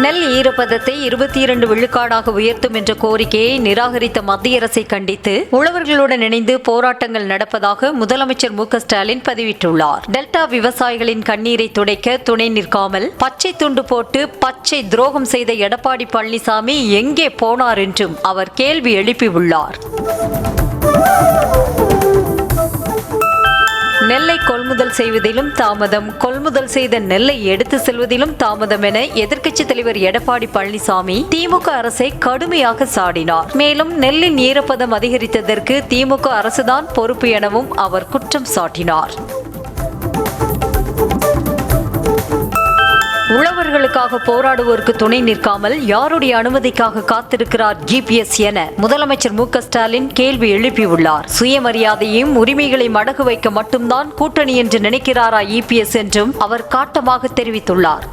நெல் ஈரப்பதத்தை 22 விழுக்காடாக உயர்த்தும் என்ற கோரிக்கையை நிராகரித்த மத்திய அரசை கண்டித்து உழவர்களுடன் இணைந்து போராட்டங்கள் நடப்பதாக முதலமைச்சர் மு.க.ஸ்டாலின் பதிவிட்டுள்ளார். டெல்டா விவசாயிகளின் கண்ணீரை துடைக்க துணை நிற்காமல் பச்சை துண்டு போட்டு பச்சை துரோகம் செய்த எடப்பாடி பழனிசாமி எங்கே போனார் என்றும் அவர் கேள்வி எழுப்பியுள்ளார். நெல்லை கொள்முதல் செய்வதிலும் தாமதம், கொள்முதல் செய்த நெல்லை எடுத்து செல்வதிலும் தாமதம் என எதிர்க்கட்சித் தலைவர் எடப்பாடி பழனிசாமி திமுக அரசை கடுமையாக சாடினார். மேலும் நெல்லின் ஈரப்பதம் அதிகரித்ததற்கு திமுக அரசுதான் பொறுப்பு எனவும் அவர் குற்றம் சாட்டினார். உழவர்களுக்காக போராடுவோருக்கு துணை நிற்காமல் யாருடைய அனுமதிக்காக காத்திருக்கிறார் ஜிபிஎஸ் என முதலமைச்சர் மு.க.ஸ்டாலின் கேள்வி எழுப்பியுள்ளார். சுயமரியாதையும் உரிமைகளை மடகு வைக்க மட்டும்தான் கூட்டணி என்று நினைக்கிறாரா இபிஎஸ் என்றும் அவர் காட்டமாக தெரிவித்துள்ளார்.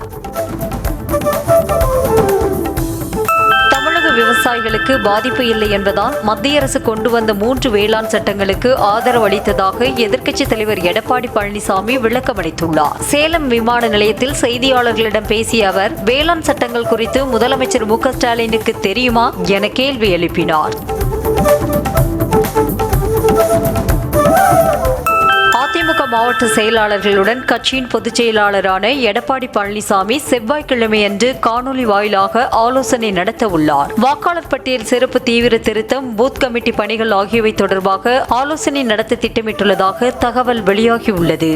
விவசாயிகளுக்கு பாதிப்பு இல்லை என்பதால் மத்திய அரசு கொண்டு வந்த 3 வேளாண் சட்டங்களுக்கு ஆதரவு அளித்ததாக எதிர்க்கட்சித் தலைவர் எடப்பாடி பழனிசாமி விளக்கமளித்துள்ளார். சேலம் விமான நிலையத்தில் செய்தியாளர்களிடம் பேசிய அவர் வேளாண் சட்டங்கள் குறித்து முதலமைச்சர் மு.க.ஸ்டாலினுக்கு தெரியுமா என கேள்வி எழுப்பினார். அதிமுக மாவட்ட செயலாளர்களுடன் கட்சியின் பொதுச் செயலாளரான எடப்பாடி பழனிசாமி செவ்வாய்க்கிழமையன்று காணொலி வாயிலாக ஆலோசனை நடத்த உள்ளார். வாக்காளர் பட்டியல் சிறப்பு தீவிர திருத்தம், பூத் கமிட்டி பணிகள் ஆகியவை தொடர்பாக ஆலோசனை நடத்த திட்டமிட்டுள்ளதாக தகவல் வெளியாகியுள்ளது.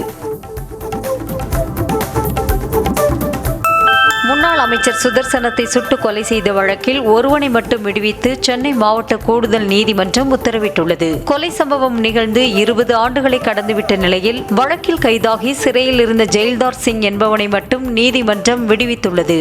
முன்னாள் அமைச்சர் சுதர்சனத்தை சுட்டு கொலை செய்த வழக்கில் ஒருவனை மட்டும் விடுவித்து சென்னை மாவட்ட கூடுதல் நீதிமன்றம் உத்தரவிட்டுள்ளது. கொலை சம்பவம் நிகழ்ந்து 20 ஆண்டுகளை கடந்துவிட்ட நிலையில் வழக்கில் கைதாகி சிறையில் இருந்த ஜெயில்தார் சிங் என்பவனை மட்டும் நீதிமன்றம் விடுவித்துள்ளது.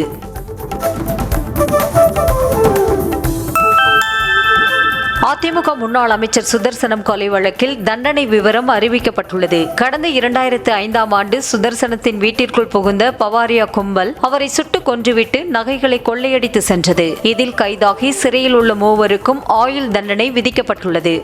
அதிமுக முன்னாள் அமைச்சர் சுதர்சனம் கொலை வழக்கில் தண்டனை விவரம் அறிவிக்கப்பட்டுள்ளது. கடந்த 2005ஆம் ஆண்டு சுதர்சனத்தின் வீட்டிற்குள் புகுந்த பவாரியா கும்பல் அவரை சுட்டுக் கொன்றுவிட்டு நகைகளை கொள்ளையடித்து சென்றது. இதில் கைதாகி சிறையில் உள்ள 3 ஆயுள் தண்டனை விதிக்கப்பட்டுள்ளது.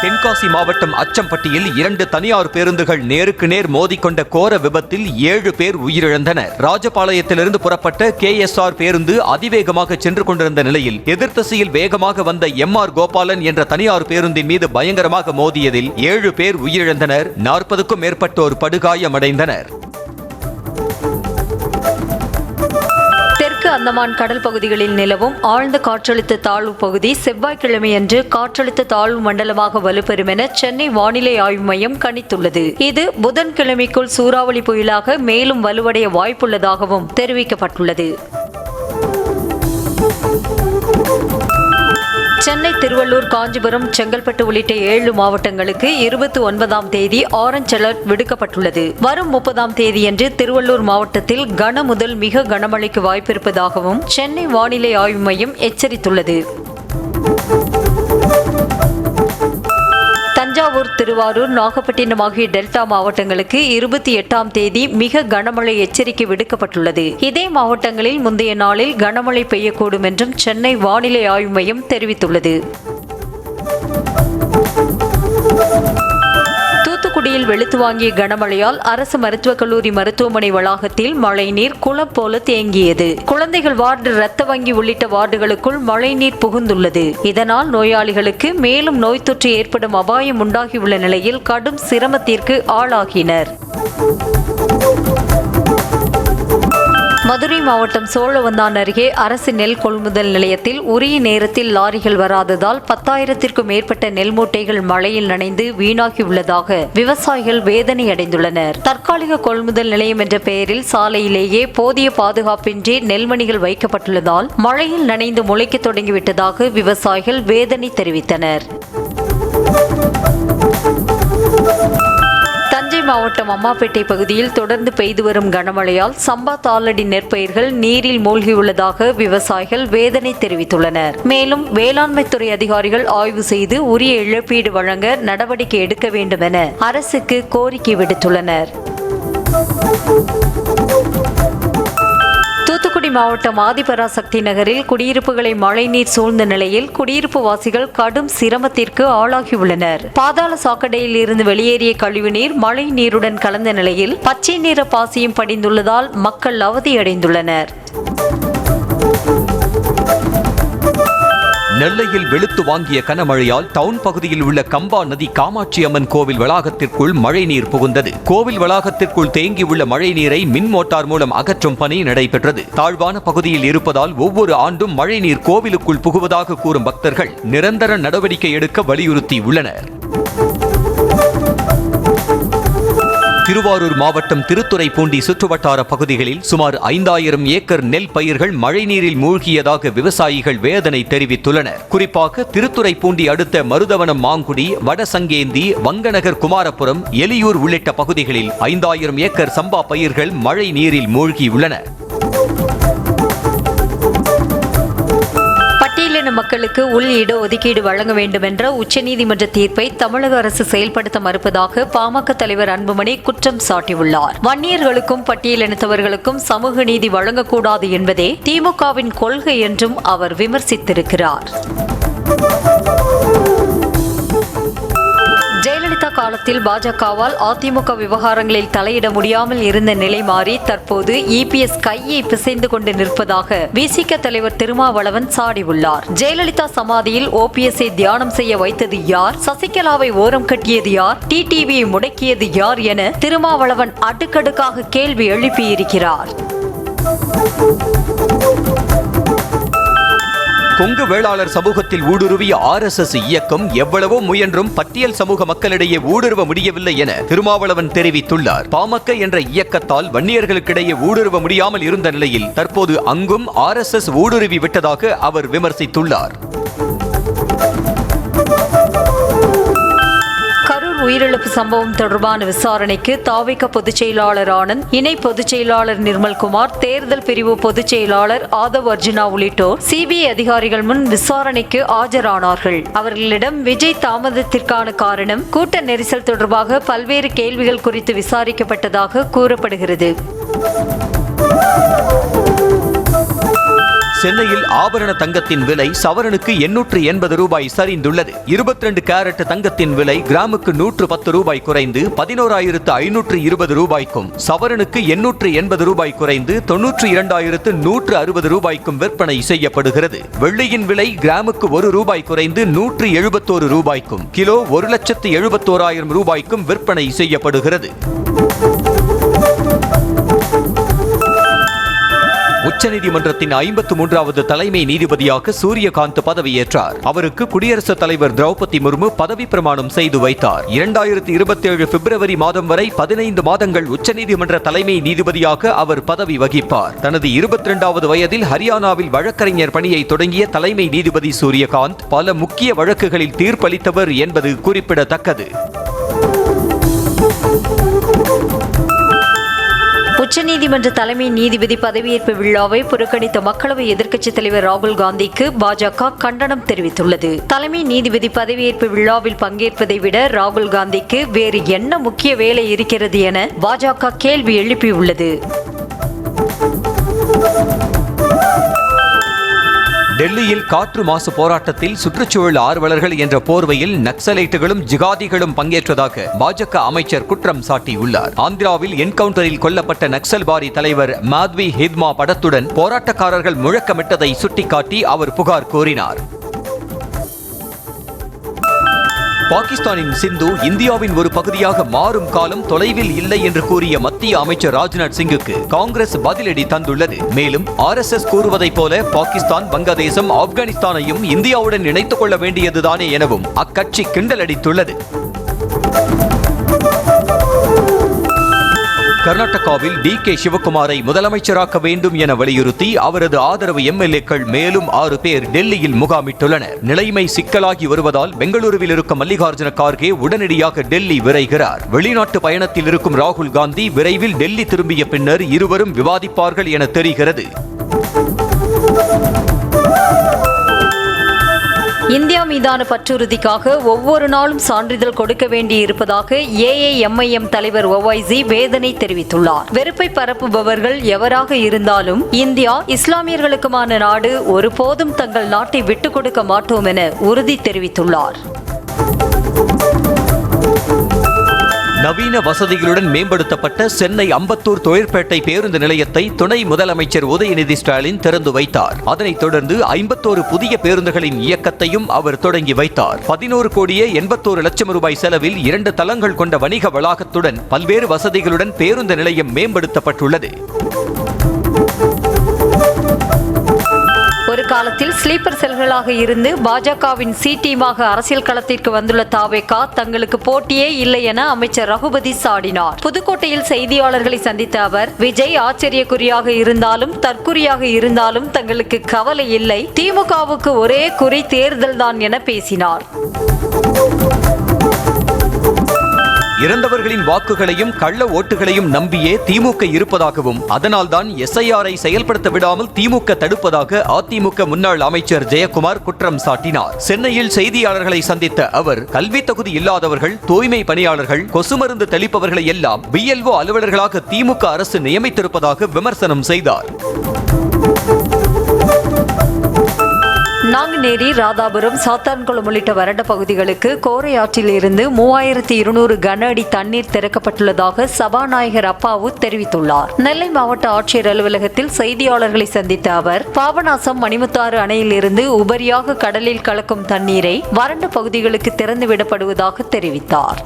தென்காசி மாவட்டம் அச்சம்பட்டியில் 2 தனியார் பேருந்துகள் நேருக்கு நேர் மோதிக்கொண்ட கோர விபத்தில் 7 பேர் உயிரிழந்தனர். ராஜபாளையத்திலிருந்து புறப்பட்ட KSR பேருந்து அதிவேகமாக சென்று கொண்டிருந்த நிலையில் எதிர்த்திசையில் வேகமாக வந்த MR கோபாலன் என்ற தனியார் பேருந்தின் மீது பயங்கரமாக மோதியதில் 7 பேர் உயிரிழந்தனர். 40க்கும் மேற்பட்டோர் படுகாயமடைந்தனர். அந்தமான் கடல் பகுதிகளில் நிலவும் ஆழ்ந்த காற்றழுத்த தாழ்வு பகுதி செவ்வாய்க்கிழமையன்று காற்றழுத்த தாழ்வு மண்டலமாக வலுப்பெறும் என சென்னை வானிலை ஆய்வு மையம் கணித்துள்ளது. இது புதன்கிழமைக்குள் சூறாவளி புயலாக மேலும் வலுவடைய வாய்ப்புள்ளதாகவும் தெரிவிக்கப்பட்டுள்ளது. சென்னை, திருவள்ளூர், காஞ்சிபுரம், செங்கல்பட்டு உள்ளிட்ட 7 மாவட்டங்களுக்கு 29ஆம் தேதி ஆரஞ்ச் அலர்ட் விடுக்கப்பட்டுள்ளது. வரும் 30ஆம் தேதியன்று திருவள்ளூர் மாவட்டத்தில் கன முதல் மிக கனமழைக்கு வாய்ப்பிருப்பதாகவும் சென்னை வானிலை ஆய்வு மையம் எச்சரித்துள்ளது. தஞ்சாவூர், திருவாரூர், நாகப்பட்டினம் ஆகிய டெல்டா மாவட்டங்களுக்கு 28ஆம் தேதி மிக கனமழை எச்சரிக்கை விடுக்கப்பட்டுள்ளது. இதே மாவட்டங்களில் முந்தைய நாளில் கனமழை பெய்யக்கூடும் என்றும் சென்னை வானிலை ஆய்வு மையம் தெரிவித்துள்ளது. தூத்துக்குடியில் வெளுத்து வாங்கிய கனமழையால் அரசு மருத்துவக் கல்லூரி மருத்துவமனை வளாகத்தில் மழைநீர் குளம் போல தேங்கியது. குழந்தைகள் வார்டு, இரத்த வங்கி உள்ளிட்ட வார்டுகளுக்குள் மழைநீர் புகுந்துள்ளது. இதனால் நோயாளிகளுக்கு மேலும் நோய் தொற்று ஏற்படும் அபாயம் உண்டாகியுள்ள நிலையில் கடும் சிரமத்திற்கு ஆளாகினர். மதுரை மாவட்டம் சோழவந்தான் அருகே அரசு நெல் கொள்முதல் நிலையத்தில் உரிய நேரத்தில் லாரிகள் வராததால் 10,000த்திற்கும் மேற்பட்ட நெல் மூட்டைகள் மழையில் நனைந்து வீணாகியுள்ளதாக விவசாயிகள் வேதனை அடைந்துள்ளனர். தற்காலிக கொள்முதல் நிலையம் என்ற பெயரில் சாலையிலேயே போதிய பாதுகாப்பின்றி நெல்மணிகள் வைக்கப்பட்டுள்ளதால் மழையில் நனைந்து முளைக்க தொடங்கிவிட்டதாக விவசாயிகள் வேதனை தெரிவித்தனர். தஞ்சை மாவட்டம் அம்மாப்பேட்டை பகுதியில் தொடர்ந்து பெய்து வரும் கனமழையால் சம்பா தாளடி நெற்பயிர்கள் நீரில் மூழ்கியுள்ளதாக விவசாயிகள் வேதனை தெரிவித்துள்ளனர். மேலும் வேளாண்மைத்துறை அதிகாரிகள் ஆய்வு செய்து உரிய இழப்பீடு வழங்க நடவடிக்கை எடுக்க வேண்டும் என அரசுக்கு கோரிக்கை விடுத்துள்ளனர். தூத்துக்குடி மாவட்டம் ஆதிபராசக்தி நகரில் குடியிருப்புகளை மழைநீர் சூழ்ந்த நிலையில் குடியிருப்பு வாசிகள் கடும் சிரமத்திற்கு ஆளாகியுள்ளனர். பாதாள சாக்கடையில் இருந்து வெளியேறிய கழிவுநீர் மழை நீருடன் கலந்த நிலையில் பச்சை நிற பாசியும் படிந்துள்ளதால் மக்கள் அவதியடைந்துள்ளனர். நெல்லையில் வெளுத்து வாங்கிய கனமழையால் டவுன் பகுதியில் உள்ள கம்பா நதி காமாட்சி அம்மன் கோவில் வளாகத்திற்குள் மழைநீர் புகுந்தது. கோவில் வளாகத்திற்குள் தேங்கியுள்ள மழைநீரை மின் மோட்டார் மூலம் அகற்றும் பணி நடைபெற்றது. தாழ்வான பகுதியில் இருப்பதால் ஒவ்வொரு ஆண்டும் மழைநீர் கோவிலுக்குள் புகுவதாக கூறும் பக்தர்கள் நிரந்தர நடவடிக்கை எடுக்க வலியுறுத்தியுள்ளனர். திருவாரூர் மாவட்டம் திருத்துறைப்பூண்டி சுற்றுவட்டார பகுதிகளில் சுமார் 5000 ஏக்கர் நெல் பயிர்கள் மழைநீரில் மூழ்கியதாக விவசாயிகள் வேதனை தெரிவித்துள்ளனர். குறிப்பாக திருத்துறைப்பூண்டி அடுத்த மருதவனம், மாங்குடி, வடசங்கேந்தி, வங்கநகர், குமாரபுரம், எலியூர் உள்ளிட்ட பகுதிகளில் 5000 ஏக்கர் சம்பா பயிர்கள் மழை நீரில் மூழ்கியுள்ளன. பட்டியலின மக்களுக்கு உள் இட ஒதுக்கீடு வழங்க வேண்டும் என்ற உச்சநீதிமன்ற தீர்ப்பை தமிழக அரசு செயல்படுத்த மறுப்பதாக பாமக தலைவர் அன்புமணி குற்றம் சாட்டியுள்ளார். வன்னியர்களுக்கும் பட்டியலினத்தவர்களுக்கும் சமூக நீதி வழங்கக்கூடாது என்பதே திமுகவின் கொள்கை என்றும் அவர் விமர்சித்திருக்கிறார். ஜெயலலிதா காலத்தில் பாஜகவால் அதிமுக விவகாரங்களில் தலையிட முடியாமல் இருந்த நிலை மாறி தற்போது இபிஎஸ் கையை பிசைந்து கொண்டு நிற்பதாக விசிக தலைவர் திருமாவளவன் சாடியுள்ளார். ஜெயலலிதா சமாதியில் ஓபிஎஸ்ஐ தியானம் செய்ய வைத்தது யார்? சசிகலாவை ஓரம் கட்டியது யார்? டிடிவியை முடக்கியது யார் என திருமாவளவன் அடுக்கடுக்காக கேள்வி எழுப்பியிருக்கிறார். கொங்கு வேளாளர் சமூகத்தில் ஊடுருவிய RSS இயக்கம் எவ்வளவோ முயன்றும் பட்டியல் சமூக மக்களிடையே ஊடுருவ முடியவில்லை என திருமாவளவன் தெரிவித்துள்ளார். பாமக என்ற இயக்கத்தால் வன்னியர்களுக்கிடையே ஊடுருவ முடியாமல் இருந்த நிலையில் தற்போது அங்கும் RSS ஊடுருவி விட்டதாக அவர் விமர்சித்துள்ளார். உயிரிழப்பு சம்பவம் தொடர்பான விசாரணைக்கு தாவிக பொதுச் செயலாளர் ஆனந்த், இணை பொதுச் செயலாளர் நிர்மல்குமார், தேர்தல் பிரிவு பொதுச் செயலாளர் ஆதவ் அர்ஜுனா உள்ளிட்டோர் சிபிஐ அதிகாரிகள் முன் விசாரணைக்கு ஆஜரானார்கள். அவர்களிடம் விஜய் தாமதத்திற்கான காரணம், கூட்ட நெரிசல் தொடர்பாக பல்வேறு கேள்விகள் குறித்து விசாரிக்கப்பட்டதாக கூறப்படுகிறது. சென்னையில் ஆபரண தங்கத்தின் விலை சவரனுக்கு 880 ரூபாய் சரிந்துள்ளது. 22 கேரட் தங்கத்தின் விலை கிராமுக்கு 110 ரூபாய் குறைந்து 11,520 ரூபாய்க்கும், சவரனுக்கு 880 ரூபாய் குறைந்து 92,160 ரூபாய்க்கும் விற்பனை செய்யப்படுகிறது. வெள்ளியின் விலை கிராமுக்கு 1 ரூபாய் குறைந்து 171 ரூபாய்க்கும், கிலோ 1,71,000 ரூபாய்க்கும் விற்பனை செய்யப்படுகிறது. உச்சநீதிமன்றத்தின் 53வது தலைமை நீதிபதியாக சூரியகாந்த் பதவியேற்றார். அவருக்கு குடியரசுத் தலைவர் திரௌபதி முர்மு பதவி பிரமாணம் செய்து வைத்தார். 2027 பிப்ரவரி மாதம் வரை 15 மாதங்கள் உச்சநீதிமன்ற தலைமை நீதிபதியாக அவர் பதவி வகிப்பார். தனது 22வது வயதில் ஹரியானாவில் வழக்கறிஞர் பணியை தொடங்கிய தலைமை நீதிபதி சூரியகாந்த் பல முக்கிய வழக்குகளில் தீர்ப்பளித்தவர் என்பது குறிப்பிடத்தக்கது. உச்சநீதிமன்ற தலைமை நீதிபதி பதவியேற்பு விழாவை புறக்கணித்த மக்களவை எதிர்க்கட்சித் தலைவர் ராகுல் காந்திக்கு பாஜக கண்டனம் தெரிவித்துள்ளது. தலைமை நீதிபதி பதவியேற்பு விழாவில் பங்கேற்பதை விட ராகுல் காந்திக்கு வேறு என்ன முக்கிய வேலை இருக்கிறது என பாஜக கேள்வி எழுப்பியுள்ளது. டெல்லியில் காற்று மாசு போராட்டத்தில் சுற்றுச்சூழல் ஆர்வலர்கள் என்ற போர்வையில் நக்சலைட்டுகளும் ஜிகாதிகளும் பங்கேற்றதாக பாஜக அமைச்சர் குற்றம் சாட்டியுள்ளார். ஆந்திராவில் என்கவுண்டரில் கொல்லப்பட்ட நக்சல்பாரி தலைவர் மாத்வி ஹித்மா படத்துடன் போராட்டக்காரர்கள் முழக்கமிட்டதை சுட்டிக்காட்டி அவர் புகார் கோரினார். பாகிஸ்தானின் சிந்து இந்தியாவின் ஒரு பகுதியாக மாறும் காலம் தொலைவில் இல்லை என்று கூறிய மத்திய அமைச்சர் ராஜ்நாத் சிங்குக்கு காங்கிரஸ் பதிலடி தந்துள்ளது. மேலும் RSS கூறுவதைப் போல பாகிஸ்தான், வங்கதேசம், ஆப்கானிஸ்தானையும் இந்தியாவுடன் இணைத்துக் கொள்ள வேண்டியதுதானே எனவும் அக்கட்சி கிண்டலடித்துள்ளது. கர்நாடகாவில் DK சிவகுமாரை முதலமைச்சராக்க வேண்டும் என வலியுறுத்தி அவரது ஆதரவு MLAக்கள் மேலும் 6 பேர் டெல்லியில் முகாமிட்டுள்ளனர். நிலைமை சிக்கலாகி வருவதால் பெங்களூருவில் இருக்கும் மல்லிகார்ஜுன கார்கே உடனடியாக டெல்லி விரைகிறார். வெளிநாட்டு பயணத்தில் இருக்கும் ராகுல் காந்தி விரைவில் டெல்லி திரும்பிய பின்னர் இருவரும் விவாதிப்பார்கள் என தெரிகிறது. இந்தியா மீதான பற்றுறுதிக்காக ஒவ்வொரு நாளும் சான்றிதழ் கொடுக்க வேண்டியிருப்பதாக AAMIM தலைவர் OIC வேதனை தெரிவித்துள்ளார். வெறுப்பை பரப்புபவர்கள் எவராக இருந்தாலும் இந்தியா இஸ்லாமியர்களுக்குமான நாடு, ஒருபோதும் தங்கள் நாட்டை விட்டுக் கொடுக்க மாட்டோம் என உறுதி தெரிவித்துள்ளார். நவீன வசதிகளுடன் மேம்படுத்தப்பட்ட சென்னை அம்பத்தூர் தொழிற்பேட்டை பேருந்து நிலையத்தை துணை முதலமைச்சர் உதயநிதி ஸ்டாலின் திறந்து வைத்தார். அதனைத் தொடர்ந்து 51 புதிய பேருந்துகளின் இயக்கத்தையும் அவர் தொடங்கி வைத்தார். 11,81,00,000 ரூபாய் செலவில் 2 தளங்கள் கொண்ட வணிக வளாகத்துடன் பல்வேறு வசதிகளுடன் பேருந்து நிலையம் மேம்படுத்தப்பட்டுள்ளது. ஒரு காலத்தில் ஸ்லீப்பர் செல்களாக இருந்து பாஜகவின் சி டீமாக அரசியல் களத்திற்கு வந்துள்ள தாவேகா தங்களுக்கு போட்டியே இல்லை என அமைச்சர் ரகுபதி சாடினார். புதுக்கோட்டையில் செய்தியாளர்களை சந்தித்த அவர், விஜய் ஆச்சரியக்குறியாக இருந்தாலும் தற்குறியாக இருந்தாலும் தங்களுக்கு கவலை இல்லை, திமுகவுக்கு ஒரே குறி தேர்தல் தான் என பேசினார். இறந்தவர்களின் வாக்குகளையும் கள்ள ஓட்டுகளையும் நம்பியே திமுக இருப்பதாகவும் அதனால்தான் SIR-ஐ செயல்படுத்த விடாமல் திமுக தடுப்பதாக அதிமுக முன்னாள் அமைச்சர் ஜெயக்குமார் குற்றம் சாட்டினார். சென்னையில் செய்தியாளர்களை சந்தித்த அவர், கல்வி தகுதி இல்லாதவர்கள், தூய்மை பணியாளர்கள், கொசு மருந்து தெளிப்பவர்களை எல்லாம் BLO அலுவலர்களாக திமுக அரசு நியமித்திருப்பதாக விமர்சனம் செய்தார். நாங்குநேரி, ராதாபுரம், சாத்தான்குளம் உள்ளிட்ட வறண்ட பகுதிகளுக்கு கோரை ஆற்றில் இருந்து 3200 கன அடி தண்ணீர் திறக்கப்பட்டுள்ளதாக சபாநாயகர் அப்பாவு தெரிவித்துள்ளார். நெல்லை மாவட்ட ஆட்சியர் அலுவலகத்தில் செய்தியாளர்களை சந்தித்த அவர், பாபநாசம் மணிமுத்தாறு அணையில் இருந்து உபரியாக கடலில் கலக்கும் தண்ணீரை வறண்ட பகுதிகளுக்கு திறந்துவிடப்படுவதாக தெரிவித்தார்.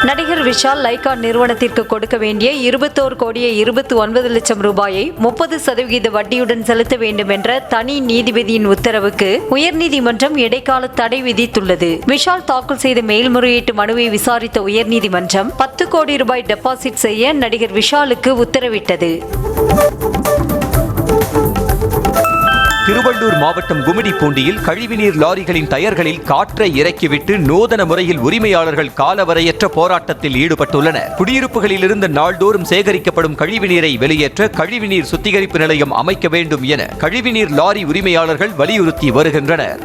நடிகர் விஷால் லைகா நிறுவனத்திற்கு கொடுக்க வேண்டிய 21,29,00,000 ரூபாயை 30% வட்டியுடன் செலுத்த வேண்டும் என்ற தனி நீதிபதியின் உத்தரவுக்கு உயர்நீதிமன்றம் இடைக்கால தடை விதித்துள்ளது. விஷால் தாக்கல் செய்த மேல்முறையீட்டு மனுவை விசாரித்த உயர்நீதிமன்றம் 10 கோடி ரூபாய் டெபாசிட் செய்ய நடிகர் விஷாலுக்கு உத்தரவிட்டது. திருவள்ளூர் மாவட்டம் கும்மிடிப்பூண்டியில் கழிவுநீர் லாரிகளின் டயர்களில் காற்றை இறக்கிவிட்டு நூதன முறையில் உரிமையாளர்கள் காலவரையற்ற போராட்டத்தில் ஈடுபட்டுள்ளனர். குடியிருப்புகளிலிருந்து நாள்தோறும் சேகரிக்கப்படும் கழிவுநீரை வெளியேற்ற கழிவுநீர் சுத்திகரிப்பு நிலையம் அமைக்க வேண்டும் என கழிவுநீர் லாரி உரிமையாளர்கள் வலியுறுத்தி வருகின்றனர்.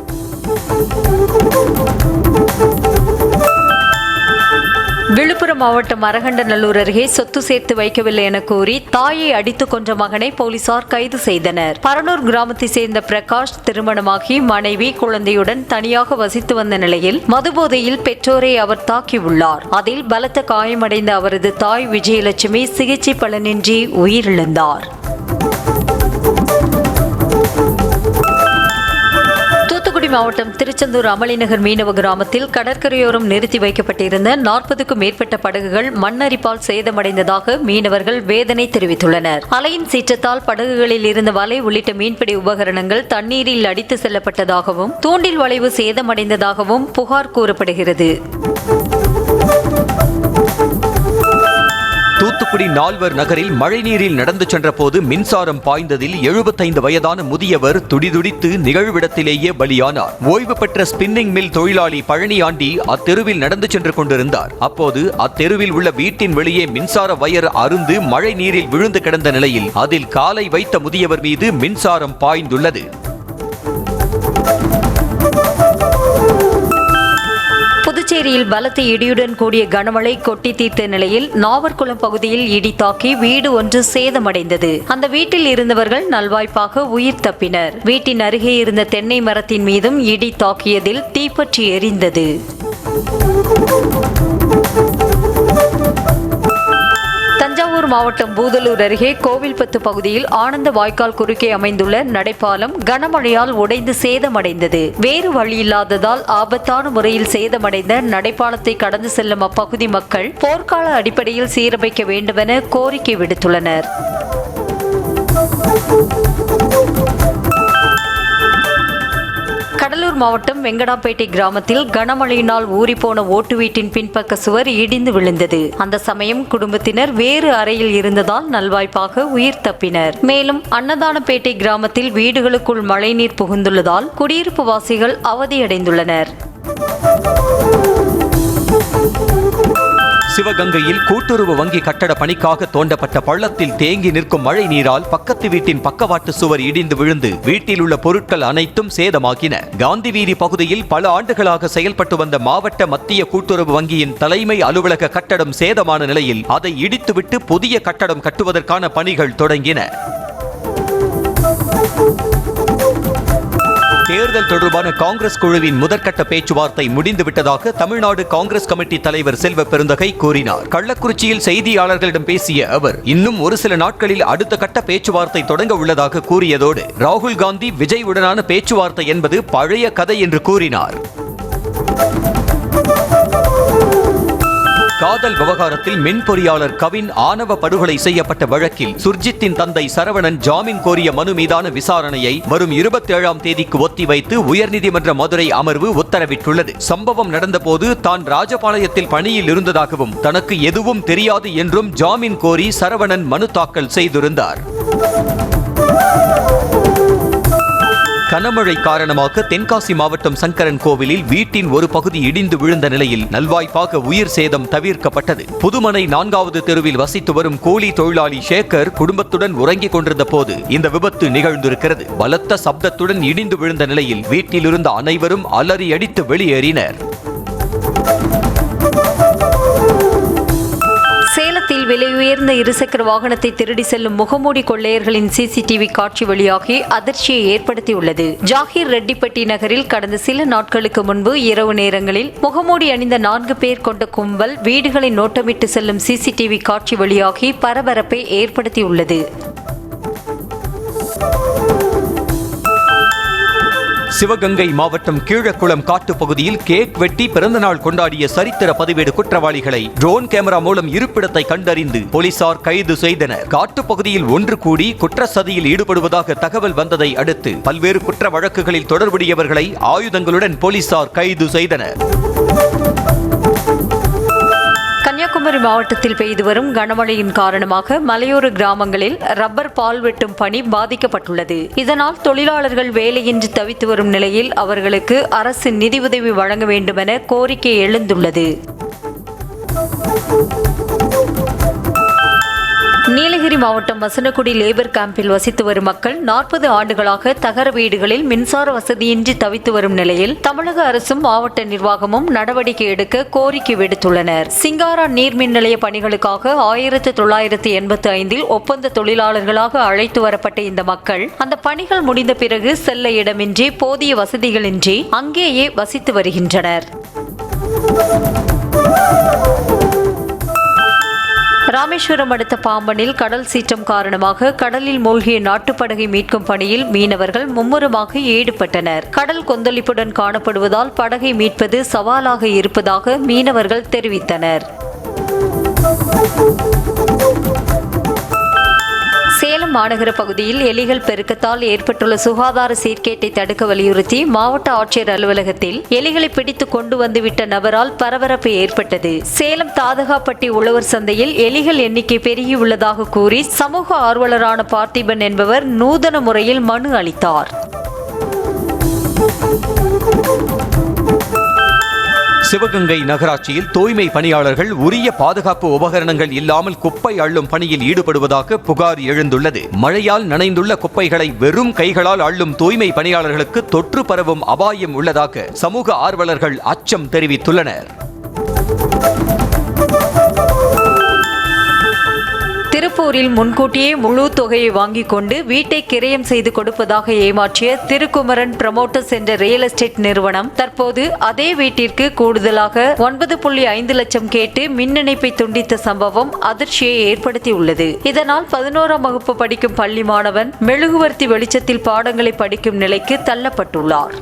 விழுப்புரம் மாவட்டம் அரகண்டநல்லூர் அருகே சொத்து சேர்த்து வைக்கவில்லை என கூறி தாயை அடித்துக் கொன்ற மகனை போலீசார் கைது செய்தனர். பரனூர் கிராமத்தை சேர்ந்த பிரகாஷ் திருமணமாகி மனைவி, குழந்தையுடன் தனியாக வசித்து வந்த நிலையில் மதுபோதையில் பெற்றோரை அவர் தாக்கியுள்ளார். அதில் பலத்த காயமடைந்த அவரது தாய் விஜயலட்சுமி சிகிச்சை பலனின்றி உயிரிழந்தார். தூத்துக்குடி மாவட்டம் திருச்செந்தூர் அமளிநகர் மீனவ கிராமத்தில் கடற்கரையோரம் நிறுத்தி வைக்கப்பட்டிருந்த 40க்கும் மேற்பட்ட படகுகள் மண்ணரிப்பால் சேதமடைந்ததாக மீனவர்கள் வேதனை தெரிவித்துள்ளனர். அலையின் சீற்றத்தால் படகுகளில் இருந்த வலை உள்ளிட்ட மீன்பிடி உபகரணங்கள் தண்ணீரில் அடித்து செல்லப்பட்டதாகவும் தூண்டில் வளைவு சேதமடைந்ததாகவும் புகார் கூறப்படுகிறது. தூத்துக்குடி நால்வர் நகரில் மழைநீரில் நடந்து சென்ற போது மின்சாரம் பாய்ந்ததில் 75 வயதான முதியவர் துடிதுடித்து நிகழ்விடத்திலேயே பலியானார். ஓய்வு பெற்ற ஸ்பின்னிங் மில் தொழிலாளி பழனியாண்டி அத்தெருவில் நடந்து சென்று கொண்டிருந்தார். அப்போது அத்தெருவில் உள்ள வீட்டின் வெளியே மின்சார வயர் அருந்து மழை நீரில் விழுந்து கிடந்த நிலையில் அதில் காலை வைத்த முதியவர் மீது மின்சாரம் பாய்ந்துள்ளது. புதுச்சேரியில் பலத்த இடியுடன் கூடிய கனமழை கொட்டி தீர்த்த நிலையில் நாவற்குளம் பகுதியில் இடி தாக்கி வீடு ஒன்று சேதமடைந்தது. அந்த வீட்டில் இருந்தவர்கள் நல்வாய்ப்பாக உயிர் தப்பினர். வீட்டின் அருகே இருந்த தென்னை மரத்தின் மீதும் இடி தாக்கியதில் தீப்பற்றி எரிந்தது. தஞ்சாவூர் மாவட்டம் பூதலூர் அருகே கோவில்பத்து பகுதியில் ஆனந்த வாய்க்கால் குறுக்கே அமைந்துள்ள நடைபாலம் கனமழையால் உடைந்து சேதமடைந்தது. வேறு வழியில்லாததால் ஆபத்தான முறையில் சேதமடைந்த நடைபாலத்தை கடந்து செல்லும் அப்பகுதி மக்கள் போர்க்கால அடிப்படையில் சீரமைக்க வேண்டுமென கோரிக்கை விடுத்துள்ளனர். கடலூர் மாவட்டம் வெங்கடாப்பேட்டை கிராமத்தில் கனமழையினால் ஊறிப்போன ஓட்டு வீட்டின் பின்பக்க சுவர் இடிந்து விழுந்தது. அந்த சமயம் குடும்பத்தினர் வேறு அறையில் இருந்ததால் நல்வாய்ப்பாக உயிர் தப்பினர். மேலும் அன்னதானப்பேட்டை கிராமத்தில் வீடுகளுக்குள் மழைநீர் புகுந்துள்ளதால் குடியிருப்பு வாசிகள் அவதியடைந்துள்ளனர். சிவகங்கையில் கூட்டுறவு வங்கி கட்டட பணிக்காக தோண்டப்பட்ட பள்ளத்தில் தேங்கி நிற்கும் மழை நீரால் பக்கத்து வீட்டின் பக்கவாட்டு சுவர் இடிந்து விழுந்து வீட்டில் உள்ள பொருட்கள் அனைத்தும் சேதமாகின. காந்தி வீதி பகுதியில் பல ஆண்டுகளாக செயல்பட்டு வந்த மாவட்ட மத்திய கூட்டுறவு வங்கியின் தலைமை அலுவலக கட்டடம் சேதமான நிலையில் அதை இடித்துவிட்டு புதிய கட்டடம் கட்டுவதற்கான பணிகள் தொடங்கின. தேர்தல் தொடர்பான காங்கிரஸ் குழுவின் முதற்கட்ட பேச்சுவார்த்தை முடிந்துவிட்டதாக தமிழ்நாடு காங்கிரஸ் கமிட்டி தலைவர் செல்வ பெருந்தகை கூறினார். கள்ளக்குறிச்சியில் செய்தியாளர்களிடம் பேசிய அவர், இன்னும் ஒரு சில நாட்களில் அடுத்த கட்ட பேச்சுவார்த்தை தொடங்க உள்ளதாக கூறியதோடு ராகுல் காந்தி விஜய் உடனான பேச்சுவார்த்தை என்பது பழைய கதை என்று கூறினார். காதல் விவகாரத்தில் மின் பொறியாளர் கவின் ஆணவ படுகொலை செய்யப்பட்ட வழக்கில் சுர்ஜித்தின் தந்தை சரவணன் ஜாமீன் கோரிய மனு மீதான விசாரணையை வரும் 27ஆம் தேதிக்கு ஒத்திவைத்து உயர்நீதிமன்ற மதுரை அமர்வு உத்தரவிட்டுள்ளது. சம்பவம் நடந்தபோது தான் ராஜபாளையத்தில் பணியில் இருந்ததாகவும் தனக்கு எதுவும் தெரியாது என்றும் ஜாமீன் கோரி சரவணன் மனு தாக்கல் செய்திருந்தார். கனமழை காரணமாக தென்காசி மாவட்டம் சங்கரன் கோவிலில் வீட்டின் ஒரு பகுதி இடிந்து விழுந்த நிலையில் நல்வாய்ப்பாக உயிர் சேதம் தவிர்க்கப்பட்டது. புதுமனை 4வது தெருவில் வசித்து வரும் கூலி தொழிலாளி சேகர் குடும்பத்துடன் உறங்கிக் கொண்டிருந்த போது இந்த விபத்து நிகழ்ந்திருக்கிறது. பலத்த சப்தத்துடன் இடிந்து விழுந்த நிலையில் வீட்டில் இருந்த அனைவரும் அலறி அடித்து வெளியேறினர். சேலத்தில் விலை உயர்ந்த இருசக்கர வாகனத்தை திருடி செல்லும் முகமூடி கொள்ளையர்களின் சிசிடிவி காட்சி வெளியாகி அதிர்ச்சியை ஏற்படுத்தியுள்ளது. ஜாகிர் ரெட்டிப்பட்டி நகரில் கடந்த சில நாட்களுக்கு முன்பு இரவு நேரங்களில் முகமூடி அணிந்த 4 பேர் கொண்ட கும்பல் வீடுகளை நோட்டமிட்டு செல்லும் சிசிடிவி காட்சி வெளியாகி பரபரப்பை ஏற்படுத்தியுள்ளது. சிவகங்கை மாவட்டம் கீழக்குளம் காட்டுப்பகுதியில் கேக் வெட்டி பிறந்தநாள் கொண்டாடிய சரித்திர பதிவேடு குற்றவாளிகளை ட்ரோன் கேமரா மூலம் இருப்பிடத்தை கண்டறிந்து போலீசார் கைது செய்தனர். காட்டுப்பகுதியில் ஒன்று கூடி குற்ற சதியில் ஈடுபடுவதாக தகவல் வந்ததை அடுத்து பல்வேறு குற்ற வழக்குகளில் தொடர்புடையவர்களை ஆயுதங்களுடன் போலீசார் கைது செய்தனர். கன்னியாகுமரி மாவட்டத்தில் பெய்து வரும் கனமழையின் காரணமாக மலையோர கிராமங்களில் ரப்பர் பால் வெட்டும் பணி பாதிக்கப்பட்டுள்ளது. இதனால் தொழிலாளர்கள் வேலையின்றி தவித்து வரும் நிலையில் அவர்களுக்கு அரசு நிதியுதவி வழங்க வேண்டுமென கோரிக்கை எழுந்துள்ளது. நீலகிரி மாவட்டம் வசனக்குடி லேபர் கேம்பில் வசித்து வரும் மக்கள் 40 ஆண்டுகளாக தகர வீடுகளில் மின்சார வசதியின்றி தவித்து வரும் நிலையில் தமிழக அரசும் மாவட்ட நிர்வாகமும் நடவடிக்கை எடுக்க கோரிக்கை விடுத்துள்ளனர். சிங்காரா நீர்மின் நிலைய பணிகளுக்காக 1985இல் ஒப்பந்த தொழிலாளர்களாக அழைத்து வரப்பட்ட இந்த மக்கள் அந்த பணிகள் முடிந்த பிறகு செல்ல இடமின்றி போதிய வசதிகளின்றி அங்கேயே வசித்து வருகின்றனர். ராமேஸ்வரம் அடுத்த பாம்பனில் கடல் சீற்றம் காரணமாக கடலில் மூழ்கிய நாட்டுப்படகை மீட்கும் பணியில் மீனவர்கள் மும்முரமாக ஈடுபட்டனர். கடல் கொந்தளிப்புடன் காணப்படுவதால் படகை மீட்பது சவாலாக இருப்பதாக மீனவர்கள் தெரிவித்தனர். சேலம் மாநகர பகுதியில் எலிகள் பெருக்கத்தால் ஏற்பட்டுள்ள சுகாதார சீர்கேட்டை தடுக்க வலியுறுத்தி மாவட்ட ஆட்சியர் அலுவலகத்தில் எலிகளை பிடித்து கொண்டு வந்துவிட்ட நபரால் பரபரப்பு ஏற்பட்டது. சேலம் தாதகாப்பட்டி உழவர் சந்தையில் எலிகள் எண்ணிக்கை பெருகியுள்ளதாக கூறி சமூக ஆர்வலரான பார்த்திபன் என்பவர் நூதன முறையில் மனு அளித்தார். சிவகங்கை நகராட்சியில் தூய்மை பணியாளர்கள் உரிய பாதுகாப்பு உபகரணங்கள் இல்லாமல் குப்பை அள்ளும் பணியில் ஈடுபடுவதாக புகார் எழுந்துள்ளது. மழையால் நனைந்துள்ள குப்பைகளை வெறும் கைகளால் அள்ளும் தூய்மை பணியாளர்களுக்கு தொற்று பரவும் அபாயம் உள்ளதாக சமூக ஆர்வலர்கள் அச்சம் தெரிவித்துள்ளனர். திருப்பூரில் முன்கூட்டியே முழு தொகையை வாங்கிக் கொண்டு வீட்டை கிரயம் செய்து கொடுப்பதாக ஏமாற்றிய திருக்குமரன் புரமோட்டர்ஸ் என்ற ரியல் எஸ்டேட் நிறுவனம் தற்போது அதே வீட்டிற்கு கூடுதலாக 9.5 லட்சம் கேட்டு மின் இணைப்பை துண்டித்த சம்பவம் அதிர்ச்சியை ஏற்படுத்தியுள்ளது. இதனால் 11ஆம் வகுப்பு படிக்கும் பள்ளி மாணவன் மெழுகுவர்த்தி வெளிச்சத்தில் பாடங்களை படிக்கும் நிலைக்கு தள்ளப்பட்டுள்ளார்.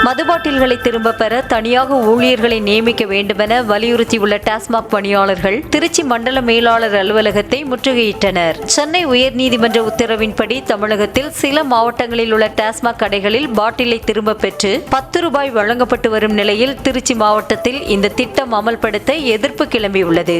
மதுபாட்டில்களை திரும்ப பெற தனியாக ஊழியர்களை நியமிக்க வேண்டுமென வலியுறுத்தியுள்ள டாஸ்மாக் பணியாளர்கள் திருச்சி மண்டல மேலாளர் அலுவலகத்தை முற்றுகையிட்டனர். சென்னை உயர்நீதிமன்ற உத்தரவின்படி தமிழகத்தில் சில மாவட்டங்களில் உள்ள டாஸ்மாக் கடைகளில் பாட்டிலை திரும்ப பெற்று 10 ரூபாய் வழங்கப்பட்டு வரும் நிலையில் திருச்சி மாவட்டத்தில் இந்த திட்டம் அமல்படுத்த எதிர்ப்பு கிளம்பியுள்ளது.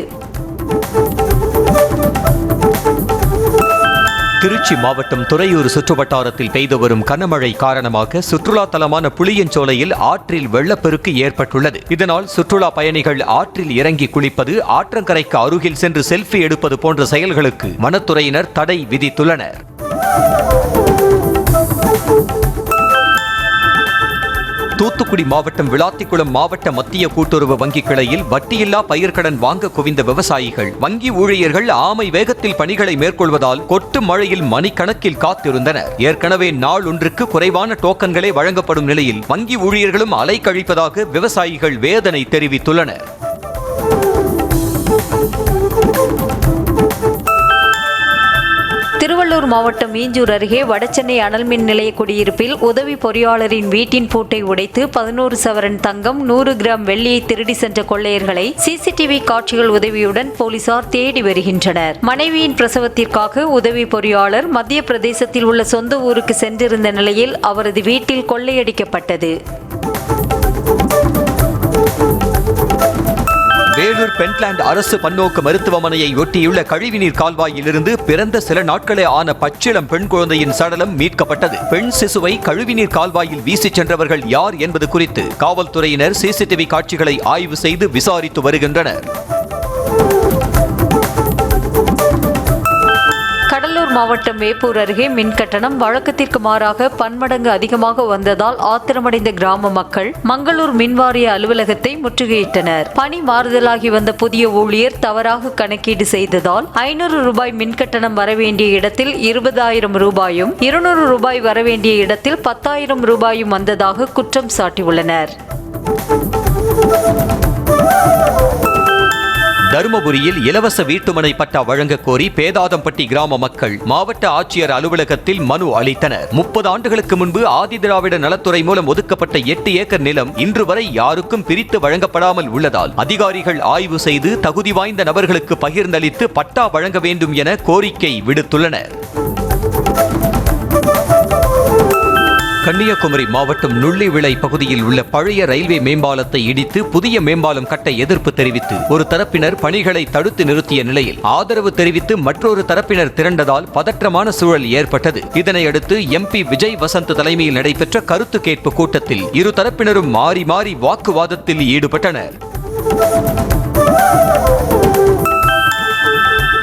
திருச்சி மாவட்டம் துறையூர் சுற்றுவட்டாரத்தில் பெய்து வரும் கனமழை காரணமாக சுற்றுலா தலமான புளியஞ்சோலையில் ஆற்றில் வெள்ளப்பெருக்கு ஏற்பட்டுள்ளது. இதனால் சுற்றுலா பயணிகள் ஆற்றில் இறங்கி குளிப்பது, ஆற்றங்கரைக்கு அருகில் சென்று செல்ஃபி எடுப்பது போன்ற செயல்களுக்கு வனத்துறையினர் தடை விதித்துள்ளனர். தூத்துக்குடி மாவட்டம் விளாத்திக்குளம் மாவட்ட மத்திய கூட்டுறவு வங்கி கிளையில் வட்டியில்லா பயிர்க்கடன் வாங்க குவிந்த விவசாயிகள், வங்கி ஊழியர்கள் ஆமை வேகத்தில் பணிகளை மேற்கொள்வதால் கொட்டு மழையில் மணிக்கணக்கில் காத்திருந்தனர். ஏற்கனவே நாள் ஒன்றுக்கு குறைவான டோக்கன்களே வழங்கப்படும் நிலையில் வங்கி ஊழியர்களும் அலைக்கழிப்பதாக விவசாயிகள் வேதனை தெரிவித்துள்ளனர். திருவள்ளூர் மாவட்டம் மீஞ்சூர் அருகே வடசென்னை அனல் மின் நிலைய குடியிருப்பில் உதவி பொறியாளரின் வீட்டின் பூட்டை உடைத்து 11 சவரன் தங்கம், 100 கிராம் வெள்ளியை திருடி சென்ற கொள்ளையர்களை சிசிடிவி காட்சிகள் உதவியுடன் போலீசார் தேடி வருகின்றனர். மனைவியின் பிரசவத்திற்காக உதவி பொறியாளர் மத்திய பிரதேசத்தில் உள்ள சொந்த ஊருக்கு சென்றிருந்த நிலையில் அவரது வீட்டில் கொள்ளையடிக்கப்பட்டது. வேலூர் பென்ட்லாண்ட் அரசு பன்னோக்கு மருத்துவமனையை ஒட்டியுள்ள கழிவுநீர் கால்வாயிலிருந்து பிறந்த சில நாட்களே ஆன பச்சிளம் பெண் குழந்தையின் சடலம் மீட்கப்பட்டது. பெண் சிசுவை கழிவுநீர் கால்வாயில் வீசிச் சென்றவர்கள் யார் என்பது குறித்து காவல்துறையினர் சிசிடிவி காட்சிகளை ஆய்வு செய்து விசாரித்து வருகின்றனர். கடலூர் மாவட்டம் வேப்பூர் அருகே மின்கட்டணம் வழக்கத்திற்கு மாறாக பன்மடங்கு அதிகமாக வந்ததால் ஆத்திரமடைந்த கிராம மக்கள் மங்களூர் மின்வாரிய அலுவலகத்தை முற்றுகையிட்டனர். பணி மாறுதலாகி வந்த புதிய ஊழியர் தவறாக கணக்கீடு செய்ததால் 500 ரூபாய் மின்கட்டணம் வரவேண்டிய இடத்தில் 20,000 ரூபாயும், 200 ரூபாய் வரவேண்டிய இடத்தில் 10,000 ரூபாயும் வந்ததாக குற்றம் சாட்டியுள்ளனர். தருமபுரியில் இலவச வீட்டுமனை பட்டா வழங்க கோரி பேதாதம்பட்டி கிராம மக்கள் மாவட்ட ஆட்சியர் அலுவலகத்தில் மனு அளித்தனர். 30 ஆண்டுகளுக்கு முன்பு ஆதிதிராவிட நலத்துறை மூலம் ஒதுக்கப்பட்ட 8 ஏக்கர் நிலம் இன்று வரை யாருக்கும் பிரித்து வழங்கப்படாமல் உள்ளதால் அதிகாரிகள் ஆய்வு செய்து தகுதி வாய்ந்த நபர்களுக்கு பகிர்ந்தளித்து பட்டா வழங்க வேண்டும் என கோரிக்கை விடுத்துள்ளனர். கன்னியாகுமரி மாவட்டம் நுள்ளிவிளை பகுதியில் உள்ள பழைய ரயில்வே மேம்பாலத்தை இடித்து புதிய மேம்பாலம் கட்ட எதிர்ப்பு தெரிவித்து ஒரு தரப்பினர் பணிகளை தடுத்து நிறுத்திய நிலையில் ஆதரவு தெரிவித்து மற்றொரு தரப்பினர் திரண்டதால் பதற்றமான சூழல் ஏற்பட்டது. இதனையடுத்து MP விஜய் வசந்த் தலைமையில் நடைபெற்ற கருத்து கேட்பு கூட்டத்தில் இரு தரப்பினரும் மாறி மாறி வாக்குவாதத்தில் ஈடுபட்டனர்.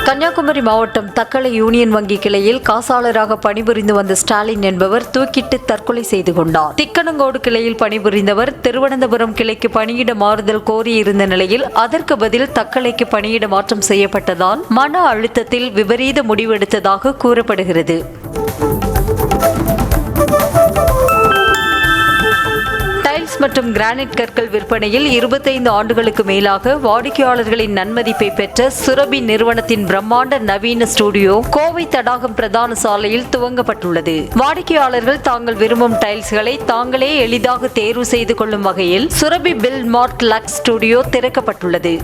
கன்னியாகுமரி மாவட்டம் தக்கலை யூனியன் வங்கி கிளையில் காசாளராக பணிபுரிந்து வந்த ஸ்டாலின் என்பவர் தூக்கிட்டு தற்கொலை செய்து கொண்டார். திக்கணங்கோடு கிளையில் பணிபுரிந்தவர் திருவனந்தபுரம் கிளைக்கு பணியிட மாறுதல் கோரியிருந்த நிலையில் அதற்கு பதில் தக்கலைக்கு பணியிட மாற்றம் செய்யப்பட்டதால் மன அழுத்தத்தில் விபரீத முடிவெடுத்ததாக கூறப்படுகிறது. டைல்ஸ் மற்றும் கிரானைட் கற்கள் விற்பனையில் 25 ஆண்டுகளுக்கு மேலாக வாடிக்கையாளர்களின் நன்மதிப்பை பெற்ற சுரபி நிறுவனத்தின் பிரம்மாண்ட நவீன ஸ்டுடியோ கோவை தடாகம் பிரதான சாலையில் துவங்கப்பட்டுள்ளது. வாடிக்கையாளர்கள் தாங்கள் விரும்பும் டைல்ஸ்களை தாங்களே எளிதாக தேர்வு செய்து கொள்ளும் வகையில் சுரபி பில் மார்ட் லக்ஸ் ஸ்டுடியோ திறக்கப்பட்டுள்ளது.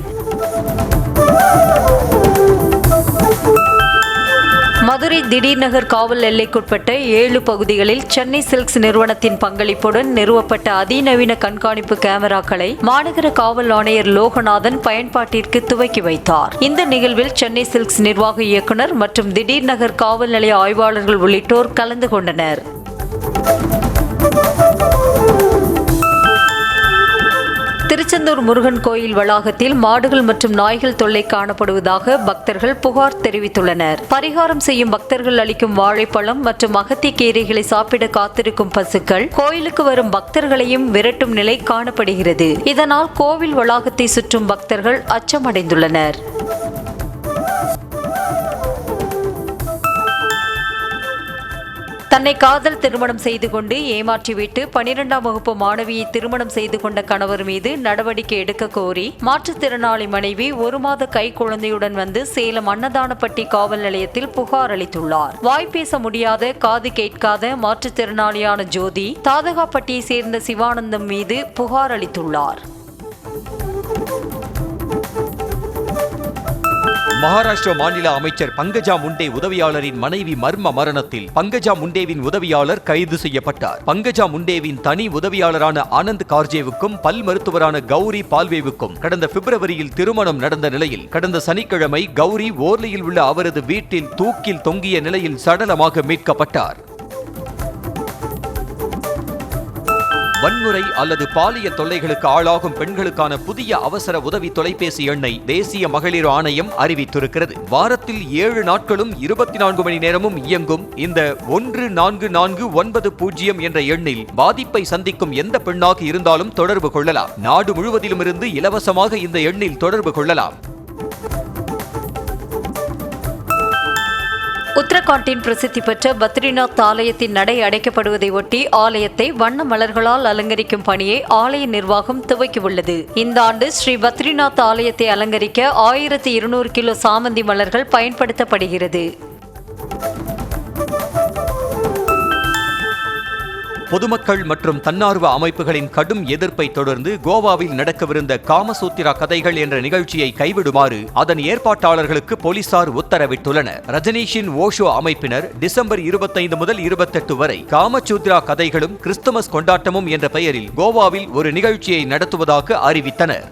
மதுரை திடீர்நகர் காவல் எல்லைக்குட்பட்ட 7 பகுதிகளில் சென்னை சில்க்ஸ் நிறுவனத்தின் பங்களிப்புடன் நிறுவப்பட்ட அதிநவீன கண்காணிப்பு கேமராக்களை மாநகர காவல் ஆணையர் லோகநாதன் பயன்பாட்டிற்கு துவக்கி வைத்தார். இந்த நிகழ்வில் சென்னை சில்க்ஸ் நிர்வாக இயக்குநர் மற்றும் திடீர்நகர் காவல் நிலைய ஆய்வாளர்கள் உள்ளிட்டோர் கலந்து கொண்டனர். திருச்செந்தூர் முருகன் கோயில் வளாகத்தில் மாடுகள் மற்றும் நாய்கள் தொல்லை காணப்படுவதாக பக்தர்கள் புகார் தெரிவித்துள்ளனர். பரிகாரம் செய்யும் பக்தர்கள் அளிக்கும் வாழைப்பழம் மற்றும் அகத்தி கீரைகளை சாப்பிட காத்திருக்கும் பசுக்கள் கோயிலுக்கு வரும் பக்தர்களையும் விரட்டும் நிலை காணப்படுகிறது. இதனால் கோவில் வளாகத்தை சுற்றும் பக்தர்கள் அச்சமடைந்துள்ளனர். தன்னை காதல் திருமணம் செய்து கொண்டு ஏமாற்றிவிட்டு 12ஆம் வகுப்பு மாணவியை திருமணம் செய்து கொண்ட கணவர் மீது நடவடிக்கை எடுக்க கோரி மாற்றுத்திறனாளி மனைவி 1 மாத கை குழந்தையுடன் வந்து சேலம் அன்னதானப்பட்டி காவல் நிலையத்தில் புகார் அளித்துள்ளார். வாய் பேச முடியாத, காது கேட்காத மாற்றுத்திறனாளியான ஜோதி தாதகாப்பட்டியை சேர்ந்த சிவானந்தம் மீது புகார் அளித்துள்ளார். மகாராஷ்டிரா மாநில அமைச்சர் பங்கஜா முண்டே உதவியாளரின் மனைவி மர்ம மரணத்தில் பங்கஜா முண்டேவின் உதவியாளர் கைது செய்யப்பட்டார். பங்கஜா முண்டேவின் தனி உதவியாளரான ஆனந்த் கார்ஜேவுக்கும் பல் மருத்துவரான கௌரி பால்வேவுக்கும் கடந்த பிப்ரவரியில் திருமணம் நடந்த நிலையில் கடந்த சனிக்கிழமை கௌரி ஓர்லியில் உள்ள அவரது வீட்டில் தூக்கில் தொங்கிய நிலையில் சடலமாக மீட்கப்பட்டார். வன்முறை அல்லது பாலியல் தொல்லைகளுக்கு ஆளாகும் பெண்களுக்கான புதிய அவசர உதவி தொலைபேசி எண்ணை தேசிய மகளிர் ஆணையம் அறிவித்திருக்கிறது. வாரத்தில் 7 நாட்களும் 24 மணி நேரமும் இயங்கும் இந்த 1449 என்ற எண்ணில் பாதிப்பை சந்திக்கும் எந்த பெண்ணாக இருந்தாலும் தொடர்பு கொள்ளலாம். நாடு முழுவதிலும் இருந்து இலவசமாக இந்த எண்ணில் தொடர்பு கொள்ளலாம். உத்தரகாண்டின் பிரசித்தி பெற்ற பத்ரிநாத் ஆலயத்தின் நடை அடைக்கப்படுவதை ஒட்டி ஆலயத்தை வண்ண மலர்களால் அலங்கரிக்கும் பணியை ஆலய நிர்வாகம் துவக்கியுள்ளது. இந்த ஆண்டு ஸ்ரீ பத்ரிநாத் ஆலயத்தை அலங்கரிக்க 1200 கிலோ சாமந்தி மலர்கள் பயன்படுத்தப்படுகிறது. பொதுமக்கள் மற்றும் தன்னார்வ அமைப்புகளின் கடும் எதிர்ப்பை தொடர்ந்து கோவாவில் நடக்கவிருந்த காமசூத்திரா கதைகள் என்ற நிகழ்ச்சியை கைவிடுமாறு அதன் ஏற்பாட்டாளர்களுக்கு போலீசார் உத்தரவிட்டுள்ளனர். ரஜனீஷின் ஓஷோ அமைப்பினர் டிசம்பர் 25 முதல் 28 வரை காமசூத்திரா கதைகளும் கிறிஸ்துமஸ் கொண்டாட்டமும் என்ற பெயரில் கோவாவில் ஒரு நிகழ்ச்சியை நடத்துவதாக அறிவித்தனர்.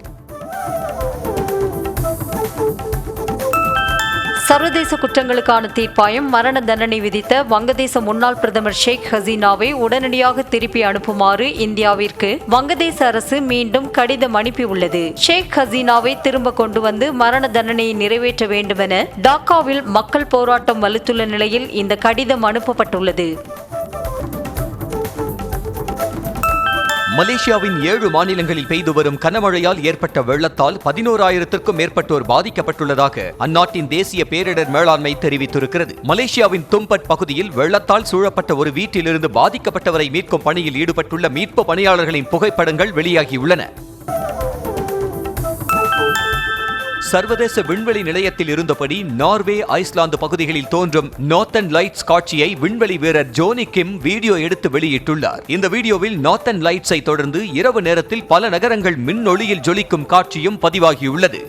சர்வதேச குற்றங்களுக்கான தீர்ப்பாயம் மரண தண்டனை விதித்த வங்கதேச முன்னாள் பிரதமர் ஷேக் ஹசீனாவை உடனடியாக திருப்பி அனுப்புமாறு இந்தியாவிற்கு வங்கதேச அரசு மீண்டும் கடிதம் அனுப்பியுள்ளது. ஷேக் ஹசீனாவை திரும்ப கொண்டு வந்து மரண தண்டனையை நிறைவேற்ற வேண்டுமென டாக்காவில் மக்கள் போராட்டம் வலுத்துள்ள நிலையில் இந்த கடிதம் அனுப்பப்பட்டுள்ளது. மலேசியாவின் 7 மாநிலங்களில் பெய்து வரும் கனமழையால் ஏற்பட்ட வெள்ளத்தால் 11,000க்கும் மேற்பட்டோர் பாதிக்கப்பட்டுள்ளதாக அந்நாட்டின் தேசிய பேரிடர் மேலாண்மை தெரிவித்திருக்கிறது. மலேசியாவின் தும்பட் பகுதியில் வெள்ளத்தால் சூழப்பட்ட ஒரு வீட்டிலிருந்து பாதிக்கப்பட்டவரை மீட்கும் பணியில் ஈடுபட்டுள்ள மீட்பு பணியாளர்களின் புகைப்படங்கள் வெளியாகியுள்ளன. சர்வதேச விண்வெளி நிலையத்தில் இருந்தபடி நார்வே, ஐஸ்லாந்து பகுதிகளில் தோன்றும் நார்த்தன் லைட்ஸ் காட்சியை விண்வெளி வீரர் ஜோனி கிம் வீடியோ எடுத்து வெளியிட்டுள்ளார். இந்த வீடியோவில் நார்த்தன் லைட்ஸை தொடர்ந்து இரவு நேரத்தில் பல நகரங்கள் மின்னொளியில் ஜொலிக்கும் காட்சியும் பதிவாகியுள்ளது.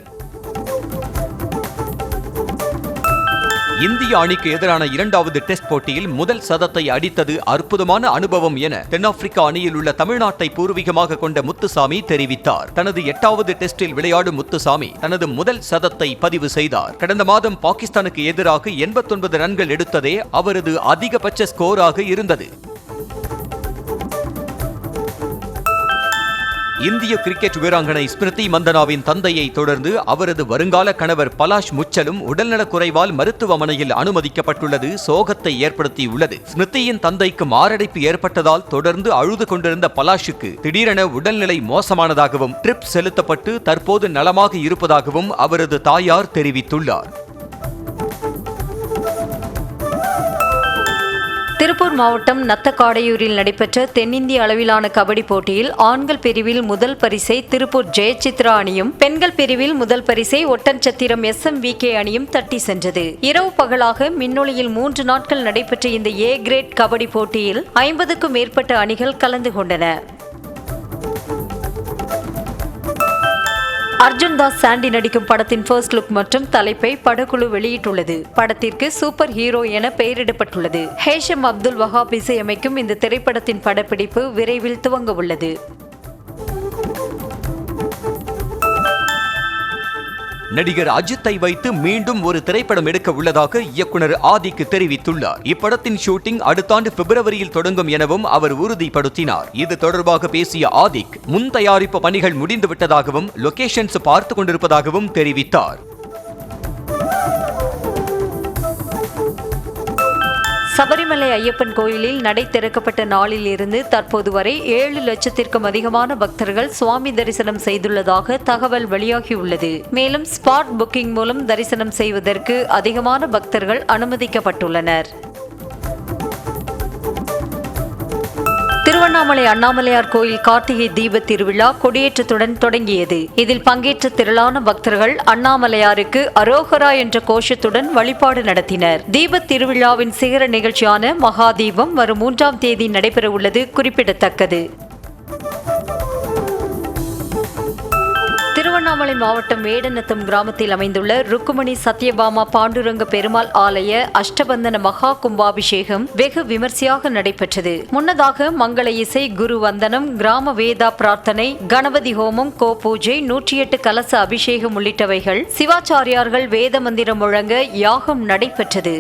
இந்திய அணிக்கு எதிரான 2வது டெஸ்ட் போட்டியில் முதல் சதத்தை அடித்தது அற்புதமான அனுபவம் என தென்னாப்பிரிக்கா அணியில் உள்ள தமிழ்நாட்டை பூர்வீகமாக கொண்ட முத்துசாமி தெரிவித்தார். தனது 8வது டெஸ்டில் விளையாடும் முத்துசாமி தனது முதல் சதத்தை பதிவு செய்தார். கடந்த மாதம் பாகிஸ்தானுக்கு எதிராக 89 ரன்கள் எடுத்ததே அவரது அதிகபட்ச ஸ்கோராக இருந்தது. இந்திய கிரிக்கெட் வீராங்கனை ஸ்மிருதி மந்தனாவின் தந்தையை தொடர்ந்து அவரது வருங்கால கணவர் பலாஷ் முச்சலும் உடல்நலக் குறைவால் மருத்துவமனையில் அனுமதிக்கப்பட்டுள்ளது சோகத்தை ஏற்படுத்தியுள்ளது. ஸ்மிருதியின் தந்தைக்கு மாரடைப்பு ஏற்பட்டதால் தொடர்ந்து அழுது கொண்டிருந்த பலாஷுக்கு திடீரென உடல்நிலை மோசமானதாகவும் ட்ரிப் செலுத்தப்பட்டு தற்போது நலமாக இருப்பதாகவும் அவரது தாயார் தெரிவித்துள்ளார். திருப்பூர் மாவட்டம் நத்தக்காடையூரில் நடைபெற்ற தென்னிந்திய அளவிலான கபடி போட்டியில் ஆண்கள் பிரிவில் முதல் பரிசை திருப்பூர் ஜெயசித்ரா அணியும், பெண்கள் பிரிவில் முதல் பரிசை ஒட்டன்சத்திரம் SMVK அணியும் தட்டி சென்றது. இரவு பகலாக மின்னொளியில் 3 நாட்கள் நடைபெற்ற இந்த A கிரேட் கபடி போட்டியில் 50க்கும் மேற்பட்ட அணிகள் கலந்து கொண்டன. அர்ஜுன் தாஸ் சாண்டி நடிக்கும் படத்தின் ஃபர்ஸ்ட் லுக் மற்றும் தலைப்பை படக்குழு வெளியிட்டுள்ளது. படத்திற்கு சூப்பர் ஹீரோ என பெயரிடப்பட்டுள்ளது. ஹேஷம் அப்துல் வஹாப் இசையமைக்கும் இந்த திரைப்படத்தின் படப்பிடிப்பு விரைவில் துவங்க உள்ளது. நடிகர் அஜித்தை வைத்து மீண்டும் ஒரு திரைப்படம் எடுக்க உள்ளதாக இயக்குனர் ஆதிக் தெரிவித்துள்ளார். இப்படத்தின் ஷூட்டிங் அடுத்த ஆண்டு பிப்ரவரியில் தொடங்கும் எனவும் அவர் உறுதிப்படுத்தினார். இது தொடர்பாக பேசிய ஆதிக் முன் தயாரிப்பு பணிகள் முடிந்துவிட்டதாகவும் லொகேஷன்ஸ் பார்த்து கொண்டிருப்பதாகவும் தெரிவித்தார். சபரிமலை ஐயப்பன் கோயிலில் நடை திறக்கப்பட்ட நாளில் இருந்து தற்போது வரை 7 லட்சத்திற்கும் அதிகமான பக்தர்கள் சுவாமி தரிசனம் செய்துள்ளதாக தகவல் வெளியாகியுள்ளது. மேலும் ஸ்பாட் புக்கிங் மூலம் தரிசனம் செய்வதற்கு அதிகமான பக்தர்கள் அனுமதிக்கப்பட்டுள்ளனர். திருவண்ணாமலை அண்ணாமலையார் கோயில் கார்த்திகை தீப திருவிழா கொடியேற்றத்துடன் தொடங்கியது. இதில் பங்கேற்ற திரளான பக்தர்கள் அண்ணாமலையாருக்கு அரோகரா என்ற கோஷத்துடன் வழிபாடு நடத்தினர். தீப திருவிழாவின் சிகர நிகழ்ச்சியான மகாதீபம் வரும் 3ஆம் தேதி நடைபெறவுள்ளது குறிப்பிடத்தக்கது. திருவண்ணாமலை மாவட்டம் வேடநத்தம் கிராமத்தில் அமைந்துள்ள ருக்குமணி சத்யபாமா பாண்டுரங்க பெருமாள் ஆலய அஷ்டபந்தன மகா கும்பாபிஷேகம் வெகு விமர்சையாக நடைபெற்றது. முன்னதாக மங்கள இசை, குரு வந்தனம், கிராம வேதா பிரார்த்தனை, கணபதி ஹோமம், கோ பூஜை, 108 கலச அபிஷேகம் உள்ளிட்டவைகள், சிவாச்சாரியார்கள் வேத மந்திரம் முழங்க யாகம் நடைபெற்றது.